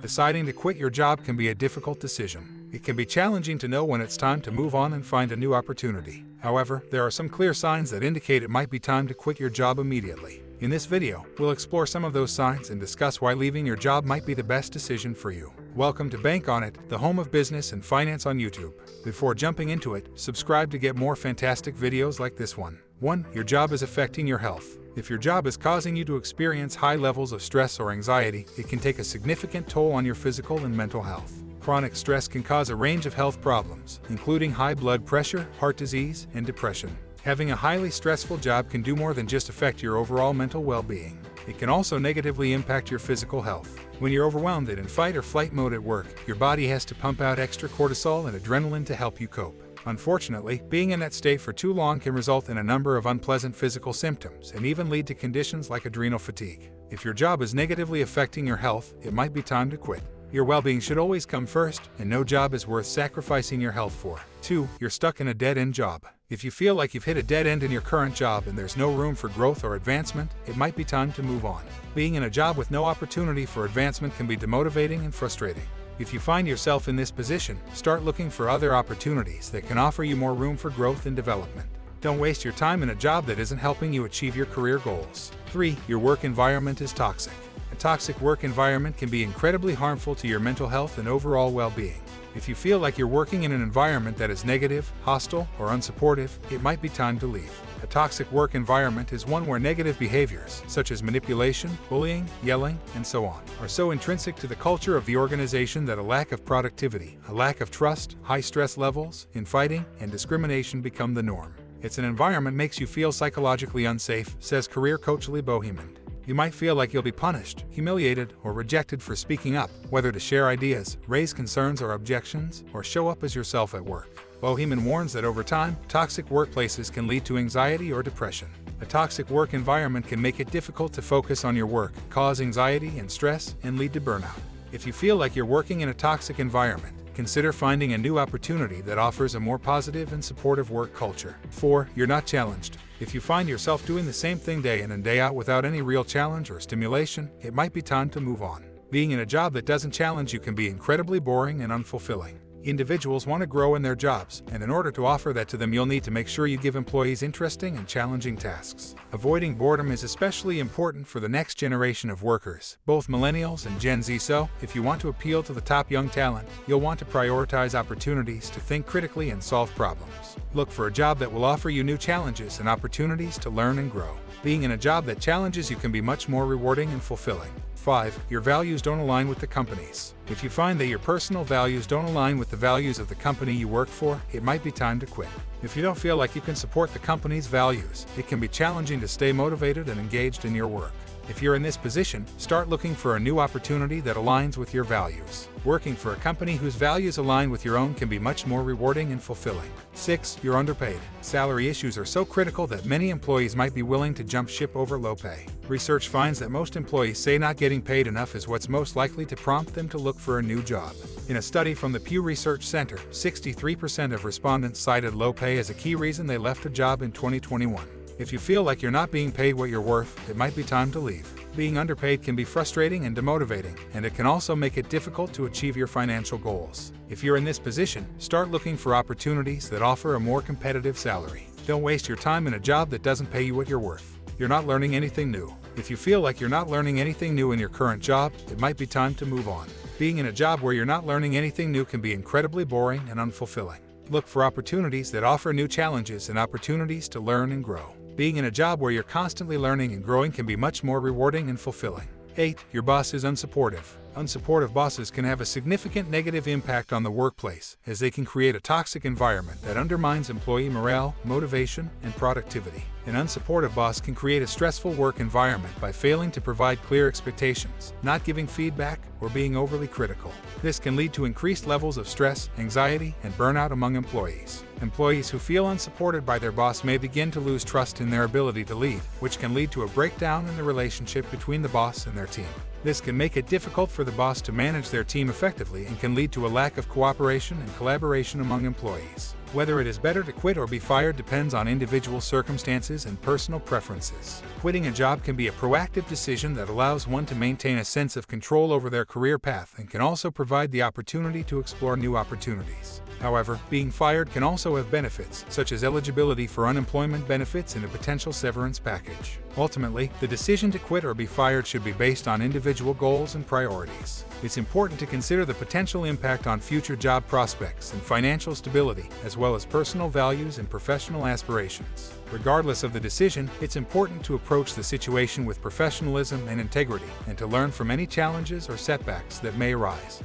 Deciding to quit your job can be a difficult decision. It can be challenging to know when it's time to move on and find a new opportunity. However, there are some clear signs that indicate it might be time to quit your job immediately. In this video, we'll explore some of those signs and discuss why leaving your job might be the best decision for you. Welcome to Bank On It, the home of business and finance on YouTube. Before jumping into it, subscribe to get more fantastic videos like this one. 1. Your job is affecting your health. If your job is causing you to experience high levels of stress or anxiety, it can take a significant toll on your physical and mental health. Chronic stress can cause a range of health problems, including high blood pressure, heart disease, and depression. Having a highly stressful job can do more than just affect your overall mental well-being. It can also negatively impact your physical health. When you're overwhelmed and in fight or flight mode at work, your body has to pump out extra cortisol and adrenaline to help you cope. Unfortunately, being in that state for too long can result in a number of unpleasant physical symptoms and even lead to conditions like adrenal fatigue. If your job is negatively affecting your health, it might be time to quit. Your well-being should always come first, and no job is worth sacrificing your health for. 2. You're stuck in a dead-end job. If you feel like you've hit a dead end in your current job and there's no room for growth or advancement, it might be time to move on. Being in a job with no opportunity for advancement can be demotivating and frustrating. If you find yourself in this position, start looking for other opportunities that can offer you more room for growth and development. Don't waste your time in a job that isn't helping you achieve your career goals. 3. Your work environment is toxic. A toxic work environment can be incredibly harmful to your mental health and overall well-being. If you feel like you're working in an environment that is negative, hostile, or unsupportive, it might be time to leave. A toxic work environment is one where negative behaviors, such as manipulation, bullying, yelling, and so on, are so intrinsic to the culture of the organization that a lack of productivity, a lack of trust, high stress levels, infighting, and discrimination become the norm. It's an environment that makes you feel psychologically unsafe, says career coach Lee Bohemond. You might feel like you'll be punished, humiliated, or rejected for speaking up, whether to share ideas, raise concerns or objections, or show up as yourself at work. Bohemond warns that over time, toxic workplaces can lead to anxiety or depression. A toxic work environment can make it difficult to focus on your work, cause anxiety and stress, and lead to burnout. If you feel like you're working in a toxic environment, consider finding a new opportunity that offers a more positive and supportive work culture. 4. You're not challenged. If you find yourself doing the same thing day in and day out without any real challenge or stimulation, it might be time to move on. Being in a job that doesn't challenge you can be incredibly boring and unfulfilling. Individuals want to grow in their jobs, and in order to offer that to them, you'll need to make sure you give employees interesting and challenging tasks. Avoiding boredom is especially important for the next generation of workers, both millennials and Gen Z. So, if you want to appeal to the top young talent, you'll want to prioritize opportunities to think critically and solve problems. Look for a job that will offer you new challenges and opportunities to learn and grow. Being in a job that challenges you can be much more rewarding and fulfilling. 5. Your values don't align with the company's. If you find that your personal values don't align with the values of the company you work for, it might be time to quit. If you don't feel like you can support the company's values, it can be challenging to stay motivated and engaged in your work. If you're in this position, start looking for a new opportunity that aligns with your values. Working for a company whose values align with your own can be much more rewarding and fulfilling. 6. You're underpaid. Salary issues are so critical that many employees might be willing to jump ship over low pay. Research finds that most employees say not getting paid enough is what's most likely to prompt them to look for a new job. In a study from the Pew Research Center, 63% of respondents cited low pay as a key reason they left a job in 2021. If you feel like you're not being paid what you're worth, it might be time to leave. Being underpaid can be frustrating and demotivating, and it can also make it difficult to achieve your financial goals. If you're in this position, start looking for opportunities that offer a more competitive salary. Don't waste your time in a job that doesn't pay you what you're worth. You're not learning anything new. If you feel like you're not learning anything new in your current job, it might be time to move on. Being in a job where you're not learning anything new can be incredibly boring and unfulfilling. Look for opportunities that offer new challenges and opportunities to learn and grow. Being in a job where you're constantly learning and growing can be much more rewarding and fulfilling. 8. Your boss is unsupportive. Unsupportive bosses can have a significant negative impact on the workplace, as they can create a toxic environment that undermines employee morale, motivation, and productivity. An unsupportive boss can create a stressful work environment by failing to provide clear expectations, not giving feedback, or being overly critical. This can lead to increased levels of stress, anxiety, and burnout among employees. Employees who feel unsupported by their boss may begin to lose trust in their ability to lead, which can lead to a breakdown in the relationship between the boss and their team. This can make it difficult for the boss to manage their team effectively and can lead to a lack of cooperation and collaboration among employees. Whether it is better to quit or be fired depends on individual circumstances and personal preferences. Quitting a job can be a proactive decision that allows one to maintain a sense of control over their career path and can also provide the opportunity to explore new opportunities. However, being fired can also have benefits, such as eligibility for unemployment benefits and a potential severance package. Ultimately, the decision to quit or be fired should be based on individual goals and priorities. It's important to consider the potential impact on future job prospects and financial stability, as well as personal values and professional aspirations. Regardless of the decision, it's important to approach the situation with professionalism and integrity, and to learn from any challenges or setbacks that may arise.